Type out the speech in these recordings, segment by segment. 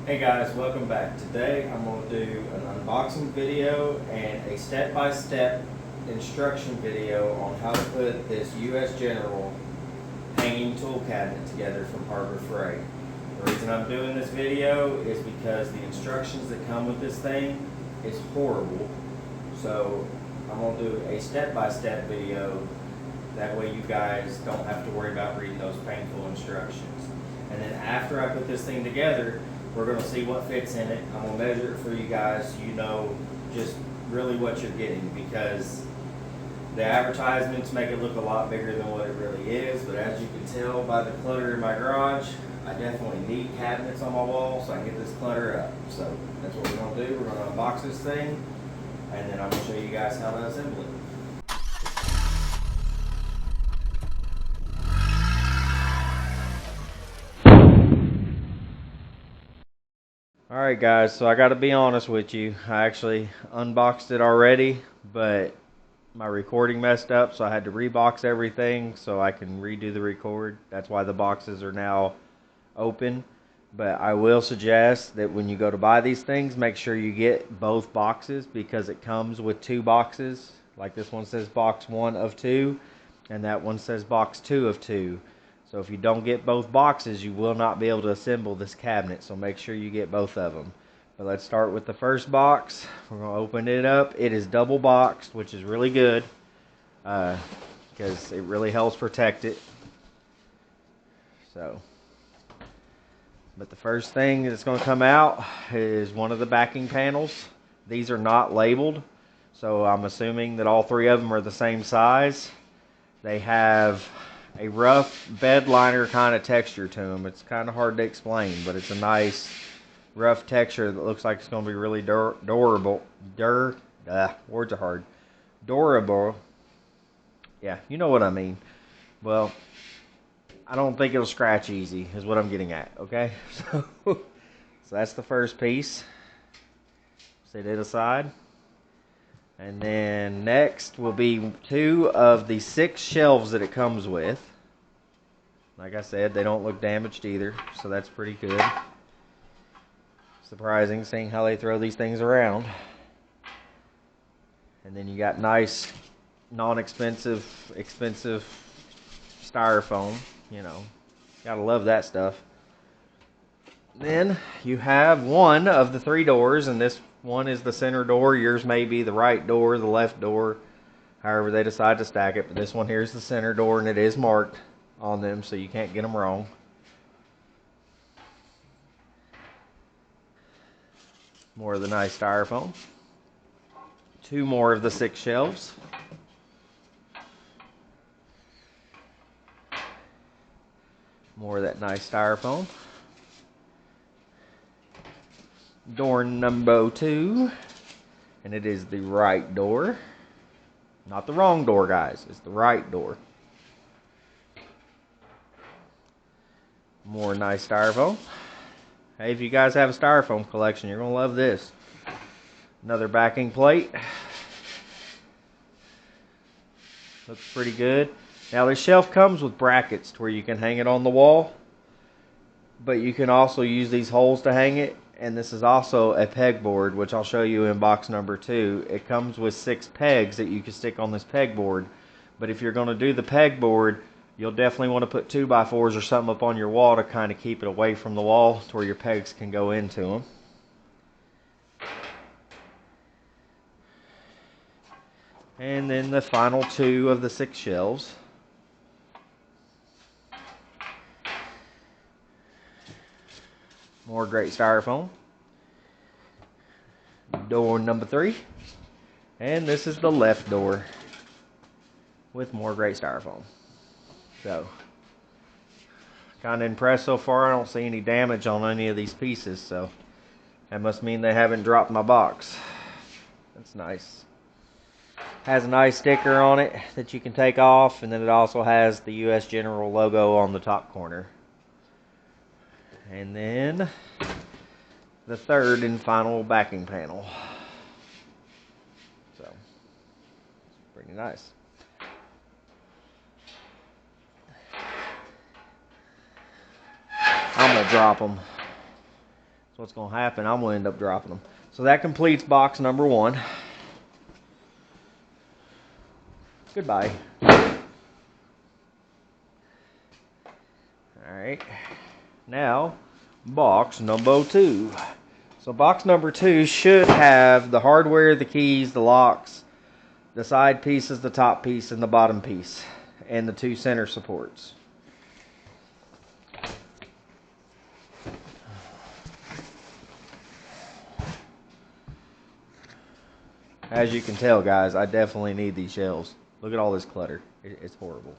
Hey guys, welcome back. Today I'm going to do an unboxing video and a step-by-step instruction video on how to put this US General hanging tool cabinet together from Harbor Freight. The reason I'm doing this video is because the instructions that come with this thing is horrible. So I'm going to do a step-by-step video. That way you guys don't have to worry about reading those painful instructions. And then after I put this thing together, we're going to see what fits in it. I'm going to measure it for you guys so you know just really what you're getting, because the advertisements make it look a lot bigger than what it really is. But as you can tell by the clutter in my garage, I definitely need cabinets on my wall so I can get this clutter up. So that's what we're going to do. We're going to unbox this thing and then I'm going to show you guys how to assemble it. Alright guys, so I gotta be honest with you. I actually unboxed it already, but my recording messed up, so I had to rebox everything so I can redo the record. That's why the boxes are now open. But I will suggest that when you go to buy these things, make sure you get both boxes, because it comes with two boxes. Like this one says box 1 of 2, and that one says box 2 of 2. So if you don't get both boxes, you will not be able to assemble this cabinet. So make sure you get both of them. But let's start with the first box. We're going to open it up. It is double boxed, which is really good, because it really helps protect it. But the first thing that's going to come out is one of the backing panels. These are not labeled, so I'm assuming that all three of them are the same size. They have a rough bed liner kind of texture to them. It's kind of hard to explain, but it's a nice rough texture that looks like it's going to be really durable. Words are hard. Durable. Yeah, you know what I mean. Well, I don't think it'll scratch easy is what I'm getting at, okay? So that's the first piece. Set it aside. And then next will be 2 of the 6 shelves that it comes with. Like I said, they don't look damaged either, so that's pretty good. Surprising seeing how they throw these things around. And then you got nice, non-expensive, expensive styrofoam. You know, gotta love that stuff. Then you have one of the 3 doors, and this one is the center door. Yours may be the right door, the left door, however they decide to stack it. But this one here is the center door, and it is marked on them, so you can't get them wrong. More of the nice styrofoam. 2 more of the 6 shelves. More of that nice styrofoam. Door number 2, and it is the right door. Not the wrong door, guys. It's the right door. More nice styrofoam. Hey, if you guys have a styrofoam collection, you're going to love this. Another backing plate. Looks pretty good. Now, this shelf comes with brackets to where you can hang it on the wall, but you can also use these holes to hang it. And this is also a pegboard, which I'll show you in box number 2. It comes with 6 pegs that you can stick on this pegboard. But if you're going to do the pegboard, you'll definitely want to put 2x4s or something up on your wall to kind of keep it away from the wall to where your pegs can go into them. And then the final 2 of the 6 shelves. More great styrofoam. Door number 3. And this is the left door with more great styrofoam. So, kind of impressed so far. I don't see any damage on any of these pieces, so that must mean they haven't dropped my box. That's nice. Has a nice sticker on it that you can take off, and then it also has the US General logo on the top corner. And then the third and final backing panel. So, it's pretty nice. I'm going to drop them. what's going to happen. I'm going to end up dropping them. So that completes box number 1. Goodbye. Alright. Now, box number 2. So box number 2 should have the hardware, the keys, the locks, the side pieces, the top piece, and the bottom piece, and the 2 center supports. As you can tell, guys, I definitely need these shelves. Look at all this clutter. It's horrible.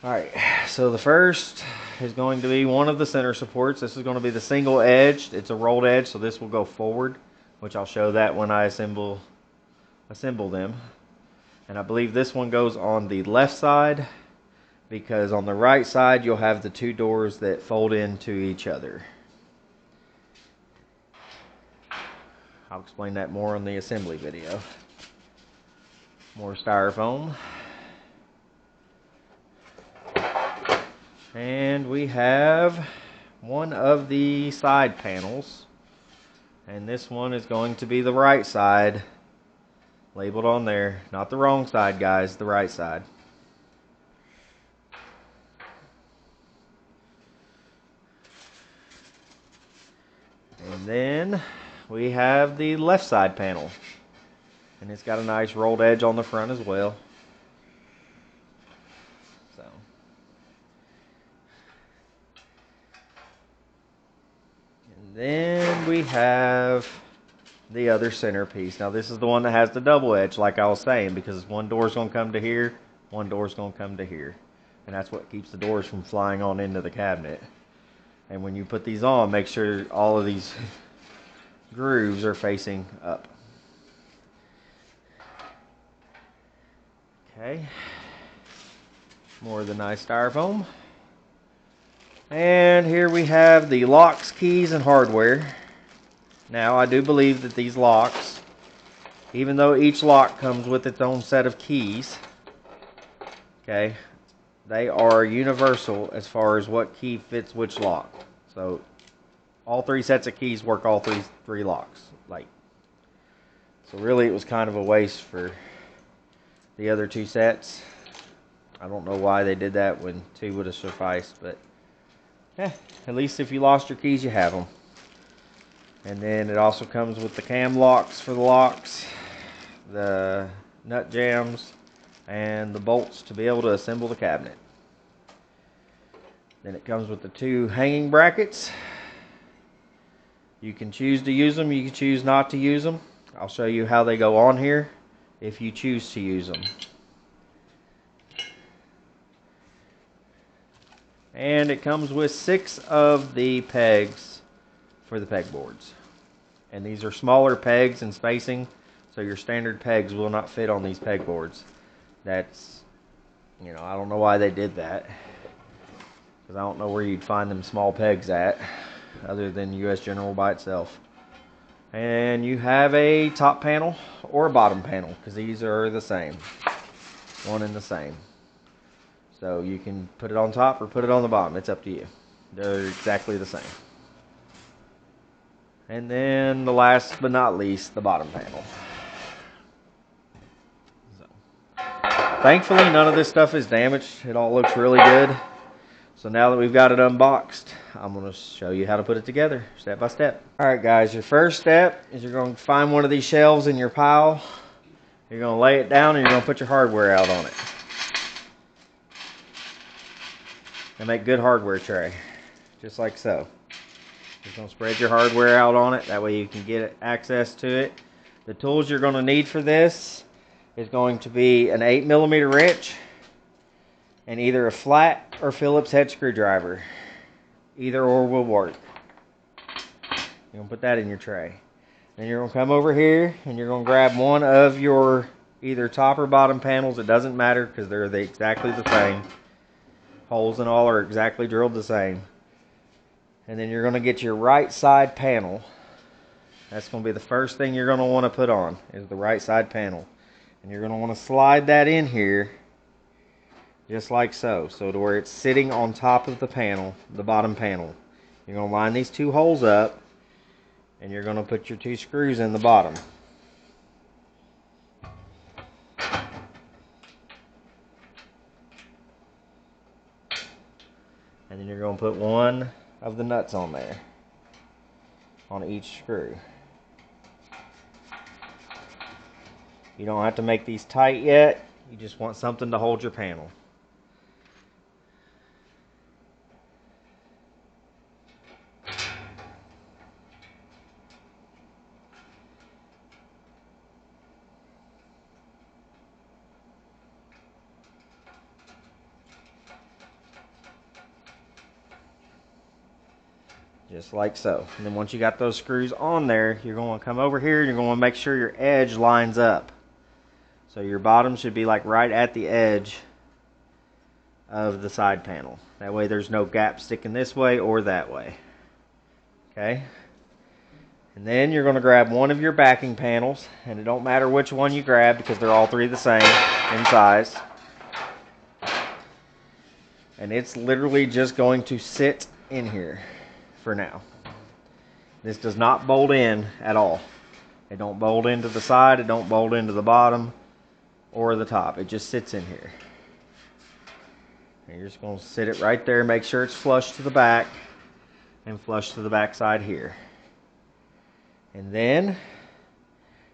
Alright, so the first is going to be one of the center supports. This is going to be the single edged. It's a rolled edge, so this will go forward, which I'll show that when I assemble them. And I believe this one goes on the left side, because on the right side you'll have the 2 doors that fold into each other. I'll explain that more on the assembly video. More styrofoam. And we have one of the side panels. And this one is going to be the right side. Labeled on there. Not the wrong side, guys. The right side. And then we have the left side panel. And it's got a nice rolled edge on the front as well. So. And then we have the other centerpiece. Now this is the one that has the double edge, like I was saying, because one door's going to come to here, one door's going to come to here. And that's what keeps the doors from flying on into the cabinet. And when you put these on, make sure all of these grooves are facing up. Okay. More of the nice styrofoam. And here we have the locks, keys, and hardware. Now, I do believe that these locks, even though each lock comes with its own set of keys, okay, they are universal as far as what key fits which lock. So, all 3 sets of keys work all three locks. So really, it was kind of a waste for the other 2 sets. I don't know why they did that when 2 would have sufficed, but at least if you lost your keys, you have them. And then it also comes with the cam locks for the locks, the nut jams, and the bolts to be able to assemble the cabinet. Then it comes with the 2 hanging brackets. You can choose to use them, you can choose not to use them. I'll show you how they go on here if you choose to use them. And it comes with 6 of the pegs for the pegboards. And these are smaller pegs in spacing, so your standard pegs will not fit on these pegboards. That's, I don't know why they did that, because I don't know where you'd find them small pegs at, other than US General by itself. And you have a top panel or a bottom panel, because these are the same. One and the same. So you can put it on top or put it on the bottom. It's up to you. They're exactly the same. And then the last but not least, the bottom panel. So, thankfully, none of this stuff is damaged. It all looks really good. So now that we've got it unboxed, I'm going to show you how to put it together step by step. Alright guys, your first step is you're going to find one of these shelves in your pile. You're going to lay it down and you're going to put your hardware out on it. And make good hardware tray, just like so. You're going to spread your hardware out on it, that way you can get access to it. The tools you're going to need for this is going to be an 8mm wrench and either a flat or Phillips head screwdriver. Either or will work. You're going to put that in your tray. Then you're going to come over here and you're going to grab one of your either top or bottom panels. It doesn't matter because they're exactly the same. Holes and all are exactly drilled the same. And then you're going to get your right side panel. That's going to be the first thing you're going to want to put on, is the right side panel. And you're going to want to slide that in here just like so. So to where it's sitting on top of the panel, the bottom panel. You're going to line these 2 holes up, and you're going to put your 2 screws in the bottom. And then you're going to put 1 of the nuts on there, on each screw. You don't have to make these tight yet. You just want something to hold your panel. Just like so. And then once you got those screws on there, you're going to come over here and you're going to make sure your edge lines up. So your bottom should be like right at the edge of the side panel. That way there's no gap sticking this way or that way. Okay? And then you're going to grab one of your backing panels, and it don't matter which one you grab because they're all 3 the same in size. And it's literally just going to sit in here for now. This does not bolt in at all. It don't bolt into the side, it don't bolt into the bottom or the top. It just sits in here. And you're just going to sit it right there, make sure it's flush to the back and flush to the back side here. And then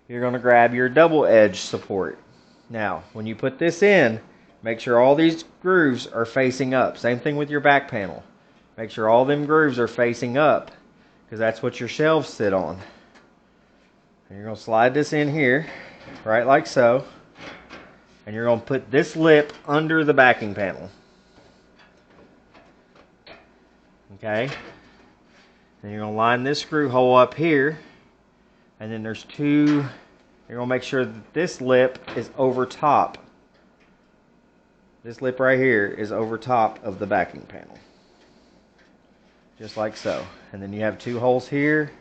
you're going to grab your double edge support. Now, when you put this in, make sure all these grooves are facing up. Same thing with your back panel. Make sure all them grooves are facing up, because that's what your shelves sit on. And you're going to slide this in here, right like so. And you're going to put this lip under the backing panel. Okay? Then you're going to line this screw hole up here. And then there's 2, you're going to make sure that this lip is over top. This lip right here is over top of the backing panel. Just like so. And then you have 2 holes here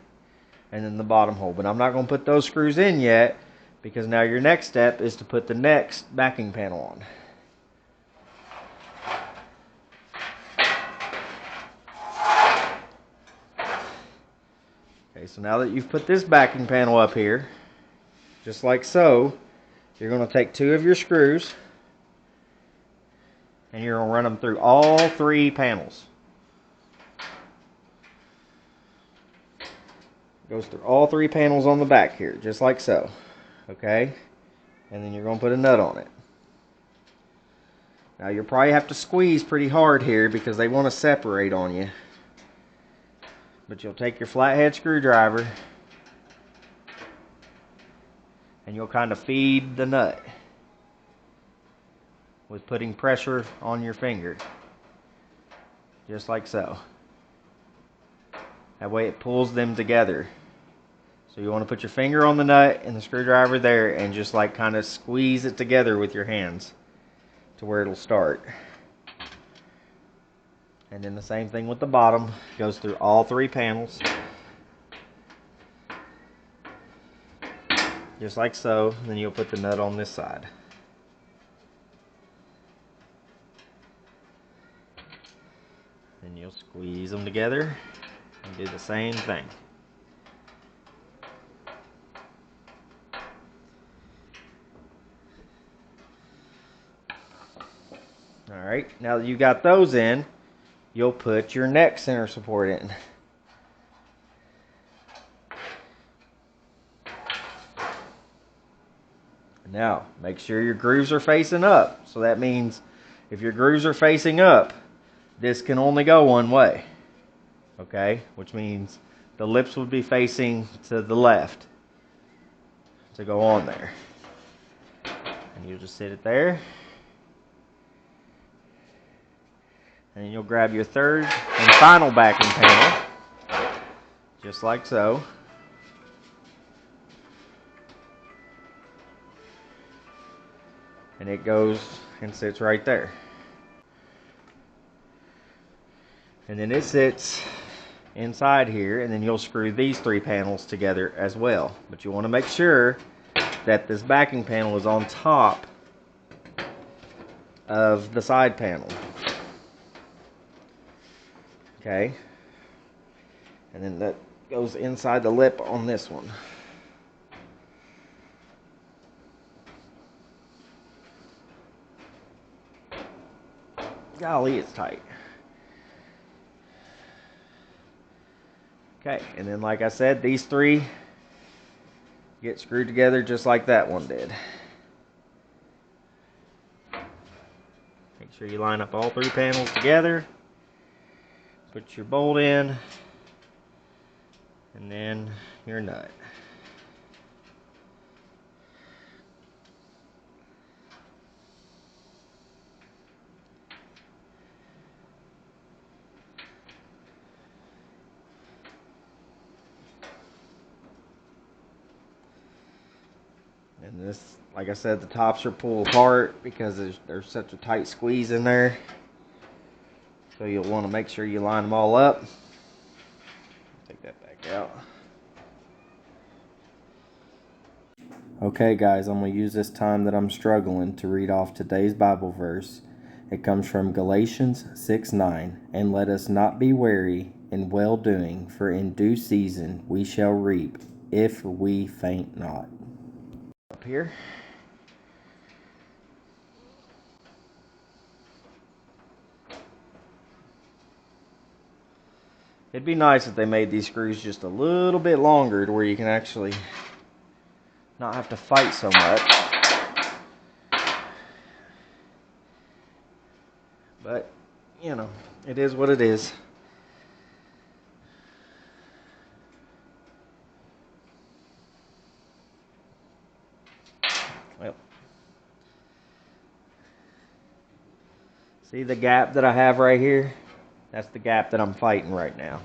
and then the bottom hole. But I'm not going to put those screws in yet, because now your next step is to put the next backing panel on. Okay, so now that you've put this backing panel up here, just like so, you're going to take 2 of your screws and you're going to run them through all 3 panels. Goes through all 3 panels on the back here, just like so. Okay? And then you're going to put a nut on it. Now you'll probably have to squeeze pretty hard here because they want to separate on you. But you'll take your flathead screwdriver and you'll kind of feed the nut with putting pressure on your finger. Just like so. That way it pulls them together. So you want to put your finger on the nut and the screwdriver there and just like kind of squeeze it together with your hands to where it'll start. And then the same thing with the bottom. Goes through all 3 panels. Just like so. Then you'll put the nut on this side. Then you'll squeeze them together and do the same thing. Alright, now that you got those in, you'll put your neck center support in. Now, make sure your grooves are facing up. So that means if your grooves are facing up, this can only go one way. Okay? Which means the lips would be facing to the left to go on there. And you'll just sit it there. And then you'll grab your third and final backing panel, just like so. And it goes and sits right there. And then it sits inside here, and then you'll screw these 3 panels together as well. But you want to make sure that this backing panel is on top of the side panel. Okay, And then that goes inside the lip on this one. Golly, it's tight. Okay, and then like I said, these three get screwed together just like that one did. Make sure you line up all three panels together. Put your bolt in, and then your nut. And this, like I said, the tops are pulled apart because there's such a tight squeeze in there. So you'll want to make sure you line them all up. Take that back out. Okay guys, I'm going to use this time that I'm struggling to read off today's Bible verse. It comes from Galatians 6:9. And let us not be weary in well doing, for in due season we shall reap, if we faint not. Up here. It'd be nice if they made these screws just a little bit longer to where you can actually not have to fight so much. But, you know, it is what it is. Well, see the gap that I have right here? That's the gap that I'm fighting right now.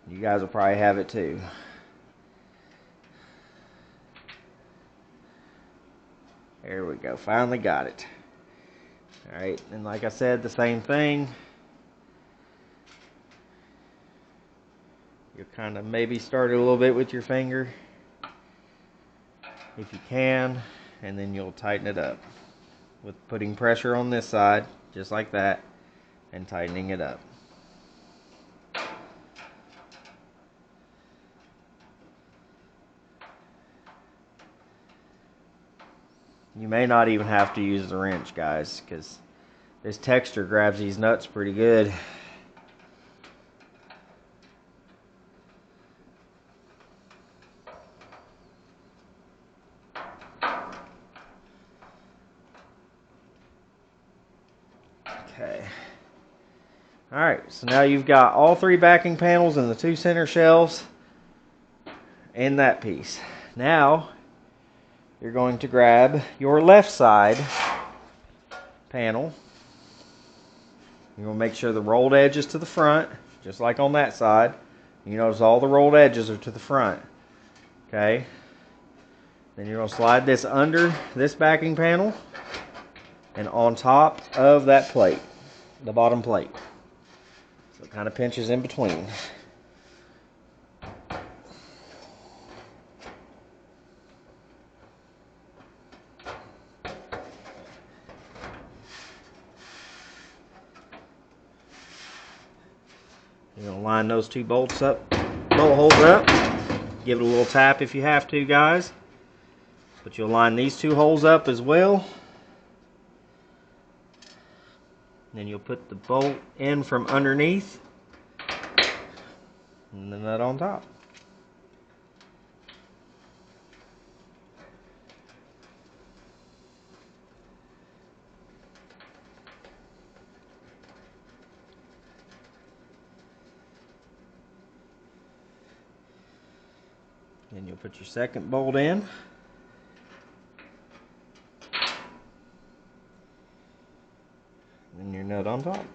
You guys will probably have it too. There we go. Finally got it. Alright, and like I said, the same thing. You'll kind of maybe start it a little bit with your finger, if you can, and then you'll tighten it up with putting pressure on this side, just like that, and tightening it up. You may not even have to use the wrench, guys, because this texture grabs these nuts pretty good. Okay. Alright, so now you've got all three backing panels and the two center shelves in that piece. Now, you're going to grab your left side panel. You're going to make sure the rolled edge is to the front, just like on that side. You notice all the rolled edges are to the front. Okay? Then you're going to slide this under this backing panel and on top of that plate, the bottom plate. So it kind of pinches in between. You're going to line those two bolts up, bolt holes up. Give it a little tap if you have to, guys. But you'll line these two holes up as well. Then you'll put the bolt in from underneath and the nut on top. Then you'll put your second bolt in. And your nut on top.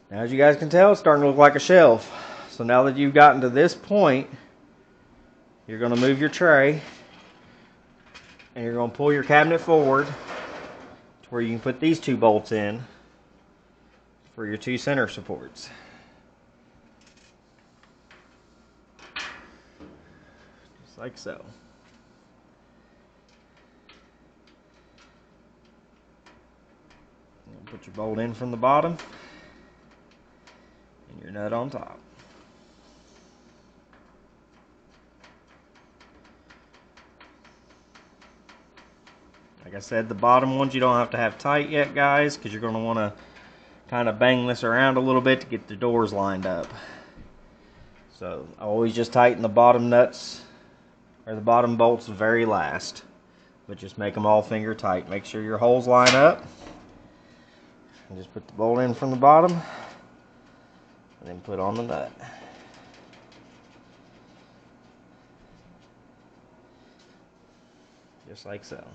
Now, as you guys can tell, it's starting to look like a shelf. So now that you've gotten to this point, you're going to move your tray and you're going to pull your cabinet forward to where you can put these two bolts in for your two center supports. Just like so. Put your bolt in from the bottom and your nut on top. Like I said, the bottom ones you don't have to have tight yet, guys, because you're going to want to kind of bang this around a little bit to get the doors lined up. So always just tighten the bottom nuts or the bottom bolts very last, but just make them all finger tight. Make sure your holes line up. And just put the bolt in from the bottom and then put on the nut. Just like so.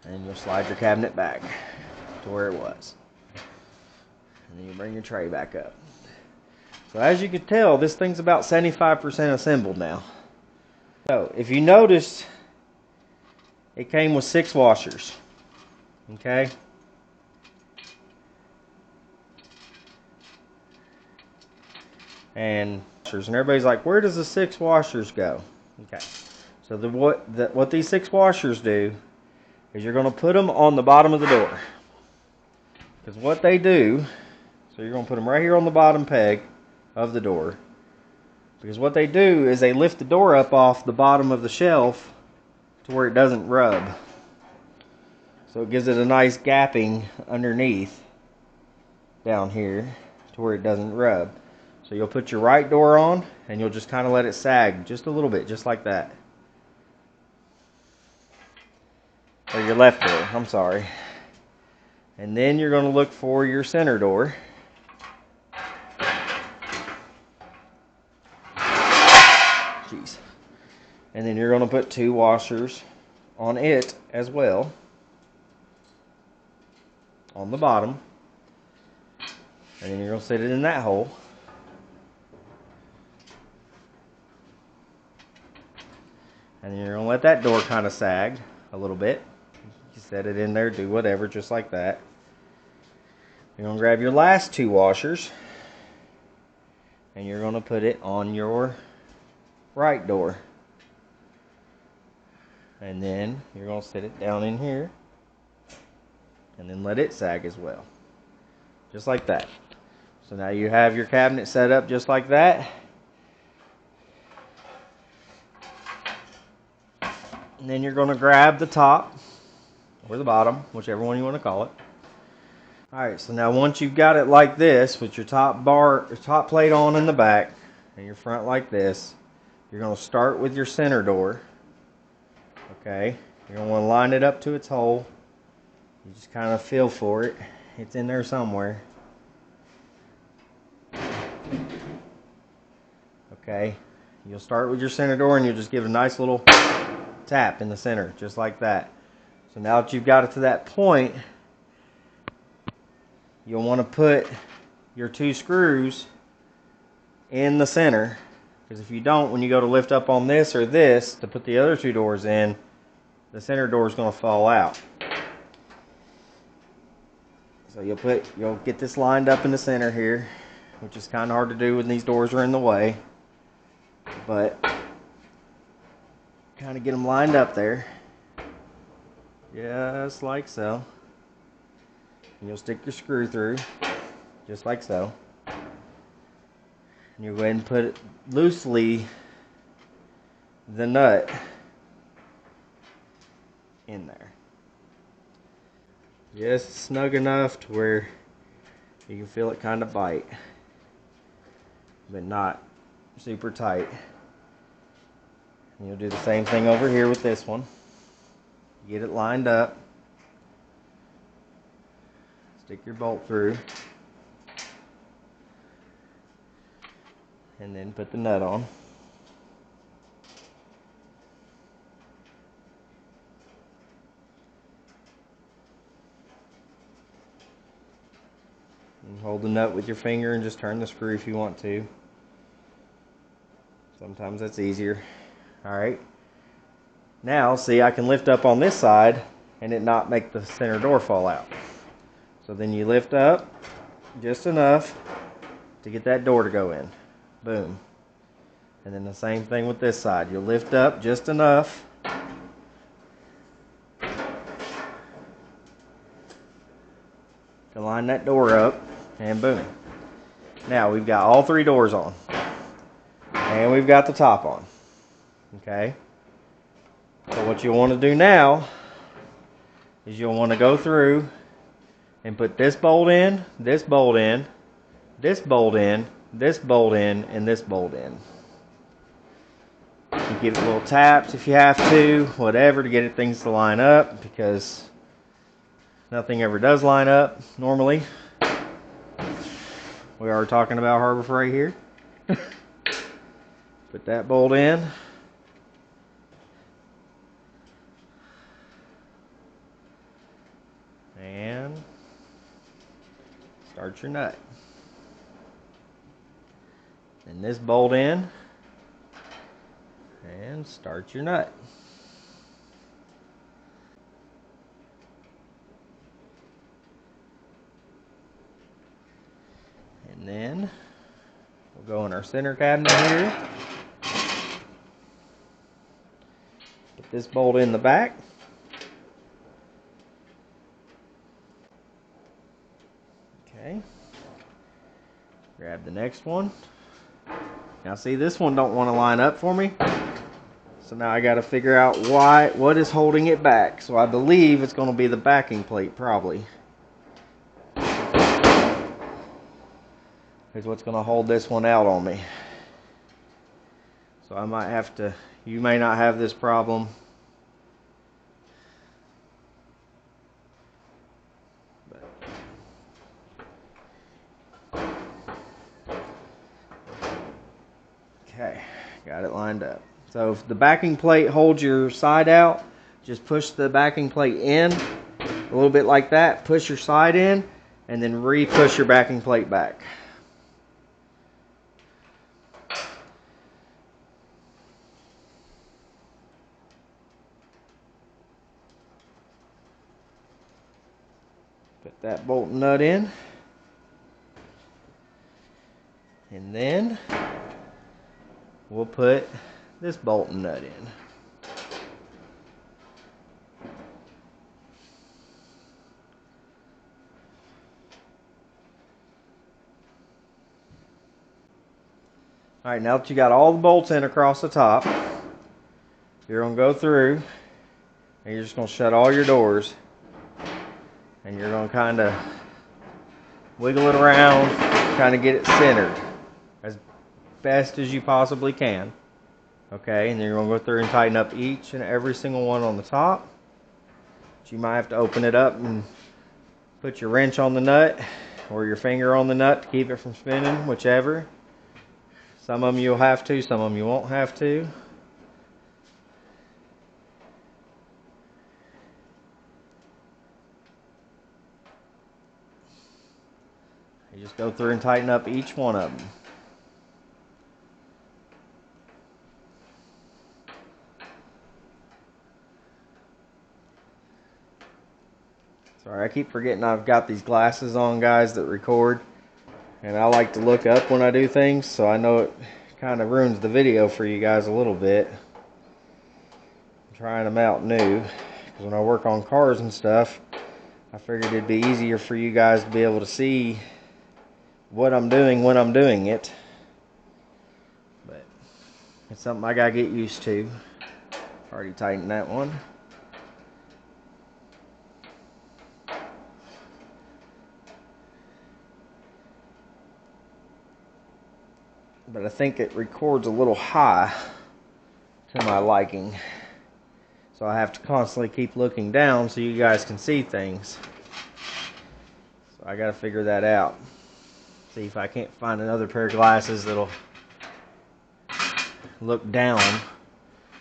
And you'll slide your cabinet back to where it was. And then you bring your tray back up. So as you can tell, this thing's about 75% assembled now. So if you noticed, it came with 6 washers. Okay? And everybody's like, where does the 6 washers go? Okay. So what these 6 washers do is you're going to put them on the bottom of the door. Because what they do, so you're going to put them right here on the bottom peg of the door. Because what they do is they lift the door up off the bottom of the shelf to where it doesn't rub. So it gives it a nice gapping underneath down here to where it doesn't rub. So you'll put your right door on and you'll just kind of let it sag just a little bit, just like that. Or your left door, I'm sorry. And then you're going to look for your center door. Jeez. And then you're going to put 2 washers on it as well. On the bottom. And then you're going to set it in that hole. And then you're going to let that door kind of sag a little bit. You set it in there, do whatever, just like that. You're going to grab your last 2 washers and you're going to put it on your right door. And then you're going to set it down in here and then let it sag as well. Just like that. So now you have your cabinet set up just like that. And then you're going to grab the top or the bottom, whichever one you want to call it. Alright, so now once you've got it like this with your top plate on in the back and your front like this, you're going to start with your center door. Okay, you're going to want to line it up to its hole. You just kind of feel for it. It's in there somewhere. Okay, you'll start with your center door and you'll just give it a nice little tap in the center, just like that. So now that you've got it to that point, you'll want to put your 2 screws in the center, because if you don't, when you go to lift up on this or this to put the other 2 doors in, the center door is going to fall out. So you'll get this lined up in the center here, which is kind of hard to do when these doors are in the way, but kind of get them lined up there, just like so. And you'll stick your screw through, just like so. And you'll go ahead and put loosely the nut in there. Just snug enough to where you can feel it kind of bite, but not super tight. And you'll do the same thing over here with this one. Get it lined up. Stick your bolt through. And then put the nut on. And hold the nut with your finger and just turn the screw if you want to. Sometimes that's easier. Alright. Now, see, I can lift up on this side and it not make the center door fall out. So then you lift up just enough to get that door to go in. Boom. And then the same thing with this side. You'll lift up just enough. To line that door up, and boom. Now we've got all 3 doors on. And we've got the top on. Okay? So what you'll want to do now is you'll want to go through and put this bolt in, this bolt in, this bolt in, this bolt in, and this bolt in. You give it little taps if you have to, whatever, to get things to line up, because nothing ever does line up normally. We are talking about Harbor Freight here. Put that bolt in. And start your nut. And this bolt in. And start your nut. And then we'll go in our center cabinet here. Put this bolt in the back. Okay. Grab the next one. Now see, this one don't want to line up for me. So now I got to figure out what is holding it back. So I believe it's going to be the backing plate, probably. Is what's going to hold this one out on me. So I might have to, you may not have this problem. Okay, got it lined up. So if the backing plate holds your side out, just push the backing plate in a little bit like that, push your side in, and then re-push your backing plate back. Put that bolt and nut in. And then we'll put this bolt and nut in. Alright, now that you got all the bolts in across the top, you're going to go through and you're just going to shut all your doors. And you're going to kind of wiggle it around, kind of get it centered as best as you possibly can. Okay, and then you're going to go through and tighten up each and every single one on the top. But you might have to open it up and put your wrench on the nut or your finger on the nut to keep it from spinning, whichever. Some of them you'll have to, some of them you won't have to. You just go through and tighten up each one of them. Sorry, I keep forgetting I've got these glasses on, guys, that record. And I like to look up when I do things, so I know it kind of ruins the video for you guys a little bit. I'm trying them out new, because when I work on cars and stuff, I figured it'd be easier for you guys to be able to see what I'm doing when I'm doing it. But it's something I gotta get used to. Already tightened that one. But I think it records a little high to my liking. So I have to constantly keep looking down so you guys can see things. So I gotta figure that out. See if I can't find another pair of glasses that'll look down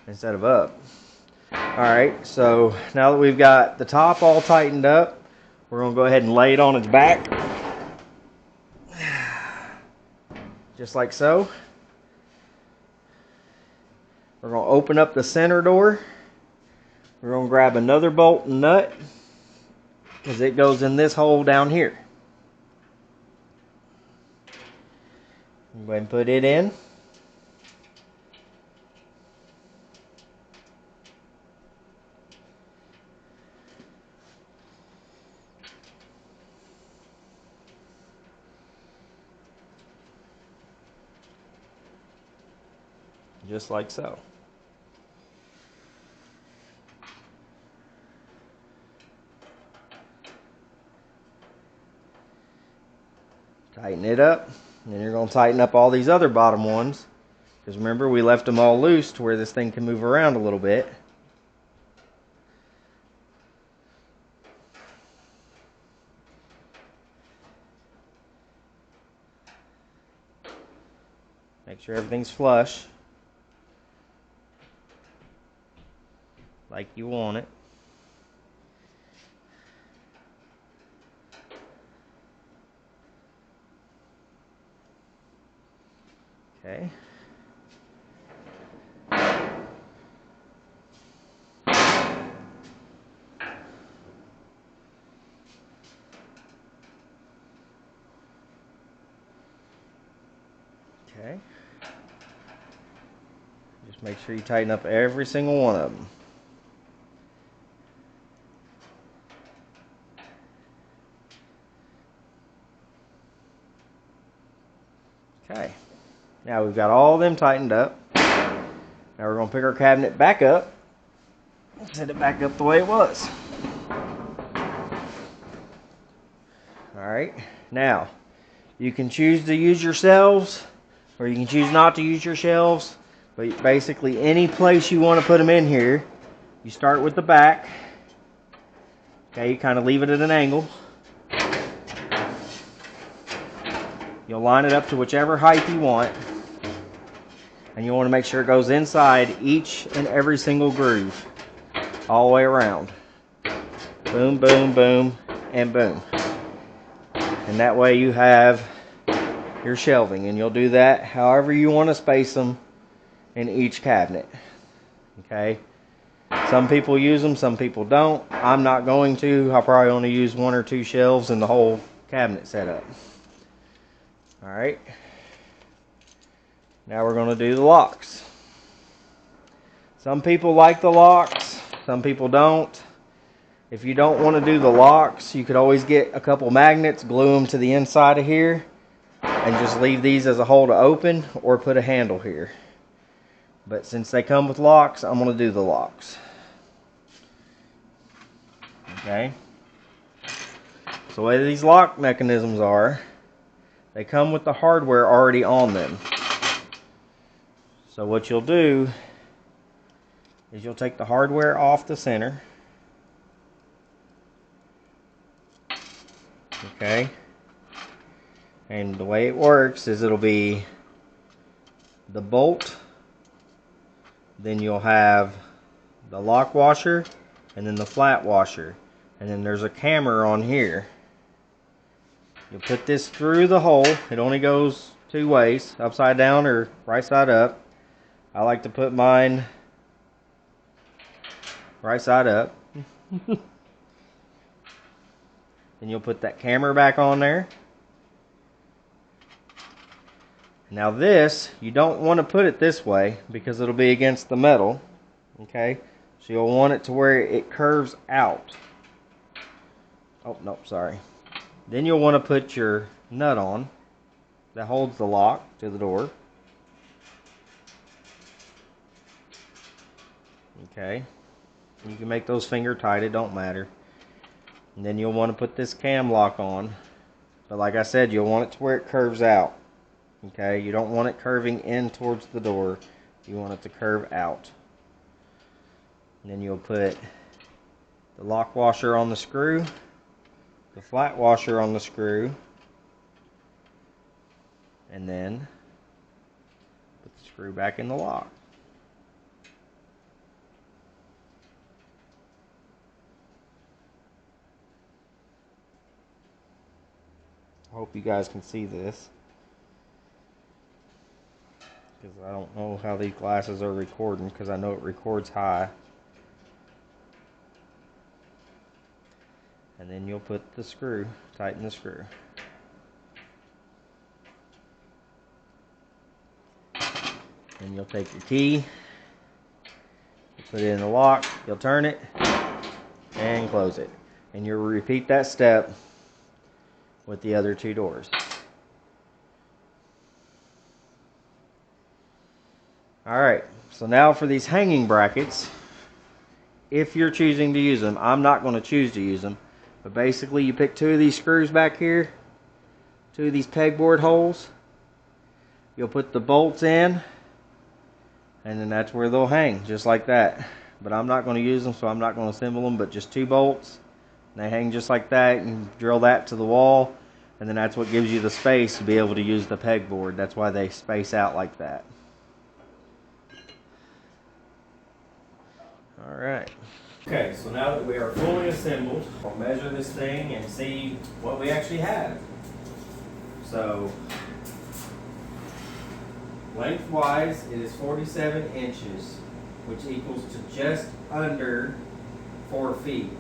instead of up. Alright, so now that we've got the top all tightened up, we're gonna go ahead and lay it on its back. Just like so. We're going to open up the center door. We're going to grab another bolt and nut, because it goes in this hole down here. Go ahead and put it in. Just like so. Tighten it up, and then you're going to tighten up all these other bottom ones, because remember we left them all loose to where this thing can move around a little bit. Make sure everything's flush like you want it. Okay. Okay. Just make sure you tighten up every single one of them. Okay. Now we've got all them tightened up. Now we're going to pick our cabinet back up. Set it back up the way it was. Alright. Now, you can choose to use your shelves, or you can choose not to use your shelves. But basically any place you want to put them in here, you start with the back. Okay, you kind of leave it at an angle. You'll line it up to whichever height you want. And you want to make sure it goes inside each and every single groove. All the way around. Boom, boom, boom, and boom. And that way you have your shelving. And you'll do that however you want to space them in each cabinet. Okay? Some people use them, some people don't. I'm not going to. I'll probably only use 1 or 2 shelves in the whole cabinet setup. Alright. Now we're going to do the locks. Some people like the locks, some people don't. If you don't want to do the locks, you could always get a couple magnets, glue them to the inside of here, and just leave these as a hole to open, or put a handle here. But since they come with locks, I'm going to do the locks. Okay. So the way these lock mechanisms are, they come with the hardware already on them. So what you'll do is you'll take the hardware off the center. Okay. And the way it works is it'll be the bolt, then you'll have the lock washer, and then the flat washer. And then there's a camera on here. You'll put this through the hole. It only goes 2 ways, upside down or right side up. I like to put mine right side up. Then you'll put that camera back on there. Now this, you don't want to put it this way because it'll be against the metal. Okay? So you'll want it to where it curves out. Oh, no, sorry. Then you'll want to put your nut on that holds the lock to the door. Okay. You can make those finger tight, it don't matter. And then you'll want to put this cam lock on. But like I said, you'll want it to where it curves out. Okay, you don't want it curving in towards the door. You want it to curve out. And then you'll put the lock washer on the screw, the flat washer on the screw, and then put the screw back in the lock. I hope you guys can see this, because I don't know how these glasses are recording, because I know it records high. And then you'll put the screw, tighten the screw. And you'll take your key, you put it in the lock, you'll turn it, and close it. And you'll repeat that step with the other two doors. Alright, so now for these hanging brackets, if you're choosing to use them, I'm not going to choose to use them, but basically you pick two of these screws back here, two of these pegboard holes, you'll put the bolts in, and then that's where they'll hang, just like that. But I'm not going to use them, so I'm not going to assemble them, but just two bolts, and they hang just like that. And drill that to the wall, and then that's what gives you the space to be able to use the pegboard. That's why they space out like that. Alright. Okay, so now that we are fully assembled, we'll measure this thing and see what we actually have. So, lengthwise, it is 47 inches, which equals to just under 4 feet.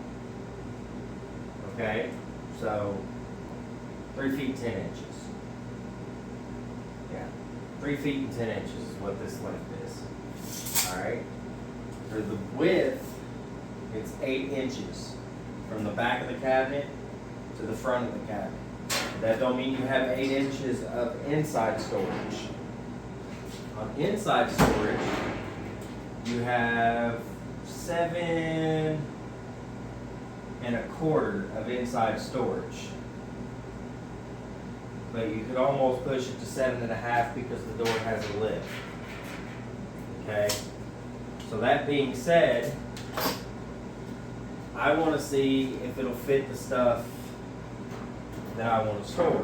Okay, so 3 feet 10 inches. Yeah, 3 feet and 10 inches is what this length is. Alright. For the width, it's 8 inches from the back of the cabinet to the front of the cabinet. That don't mean you have 8 inches of inside storage. On inside storage, you have 7 1/4 of inside storage. But you could almost push it to 7 1/2 because the door has a lid. Okay? So that being said, I want to see if it'll fit the stuff that I want to store.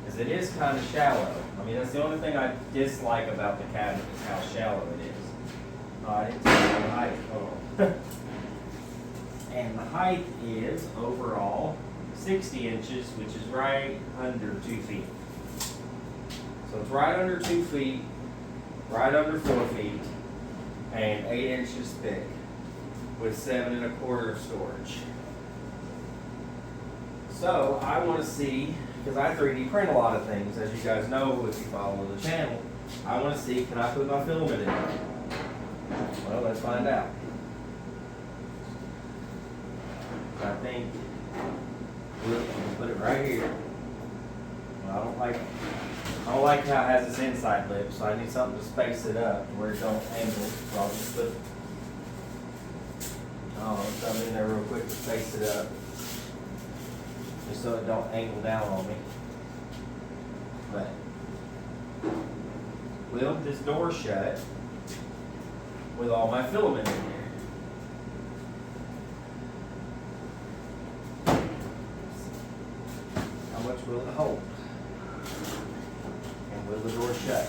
Because it is kind of shallow. I mean, that's the only thing I dislike about the cabinet is how shallow it is. Oh, I didn't tell you the height. Hold on. And the height is overall 60 inches, which is right under 2 feet. So it's right under 2 feet, right under 4 feet, and 8 inches thick with 7 1/4 of storage. So I want to see, because I 3D print a lot of things, as you guys know if you follow the channel, I want to see, can I put my filament in there? Well, let's find out. I think we'll put it right here. Well, I don't like how it has this inside lip, so I need something to space it up where it don't angle. So I'll just put something in there real quick to space it up, just so it don't angle down on me. But weld this door shut with all my filament in here. How much will it hold? And will the door shut?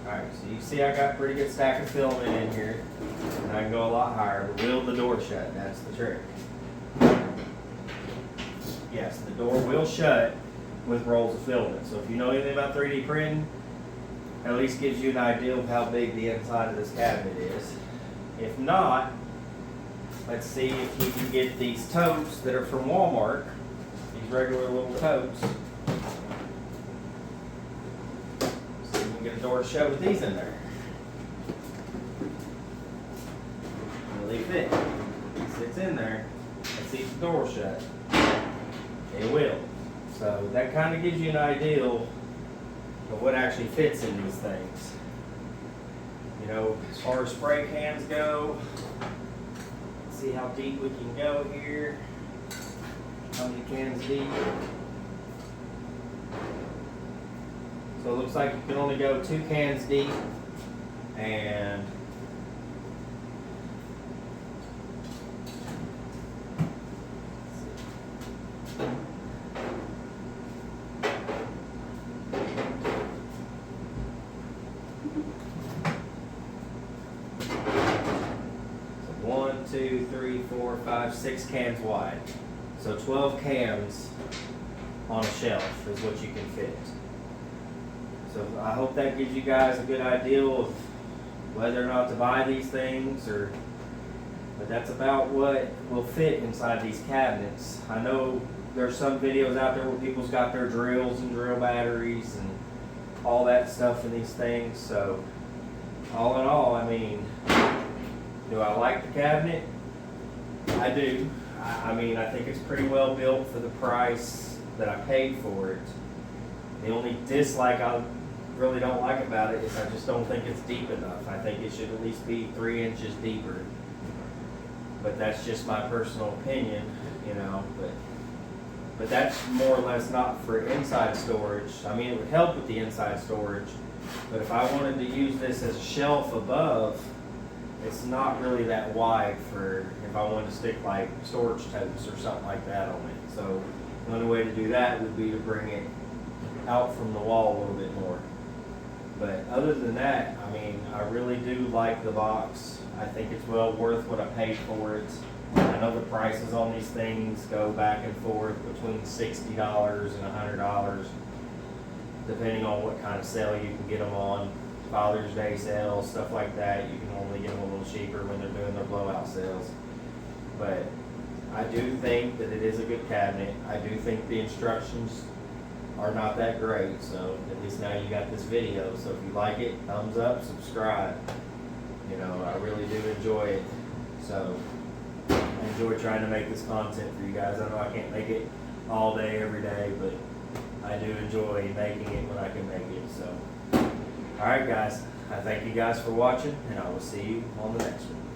Alright, so you see I got a pretty good stack of filament in here. And I can go a lot higher, but will the door shut? That's the trick. Yes, the door will shut with rolls of filament. So if you know anything about 3D printing, at least gives you an idea of how big the inside of this cabinet is. If not, let's see if we can get these totes that are from Walmart, these regular little totes. See if we can get a door shut with these in there. Will they fit? It sits in there. Let's see if the door will shut. It will. So that kind of gives you an idea of what actually fits in these things. You know, as far as spray cans go, let's see how deep we can go here. How many cans deep? So it looks like you can only go 2 cans deep, and so 1, 2, 3, 4, 5, 6 cans wide. So 12 cans on a shelf is what you can fit. So I hope that gives you guys a good idea of whether or not to buy these things, but that's about what will fit inside these cabinets. I know there's some videos out there where people's got their drills and drill batteries and all that stuff in these things. So all in all, I mean, do I like the cabinet? I do. I mean, I think it's pretty well built for the price that I paid for it. The only dislike I really don't like about it is I just don't think it's deep enough. I think it should at least be 3 inches deeper. But that's just my personal opinion, you know, but that's more or less not for inside storage. I mean, it would help with the inside storage, but if I wanted to use this as a shelf above, it's not really that wide for if I wanted to stick like storage totes or something like that on it. So the only way to do that would be to bring it out from the wall a little bit more. But other than that, I mean, I really do like the box. I think it's well worth what I paid for it. I know the prices on these things go back and forth between $60 and $100, depending on what kind of sale you can get them on. Father's Day sales, stuff like that, you can only get them a little cheaper when they're doing their blowout sales. But I do think that it is a good cabinet. I do think the instructions are not that great, so at least now you got this video. So if you like it, thumbs up, subscribe. You know, I really do enjoy it. So I enjoy trying to make this content for you guys. I know I can't make it all day, every day, but I do enjoy making it when I can make it. So, all right, guys, I thank you guys for watching, and I will see you on the next one.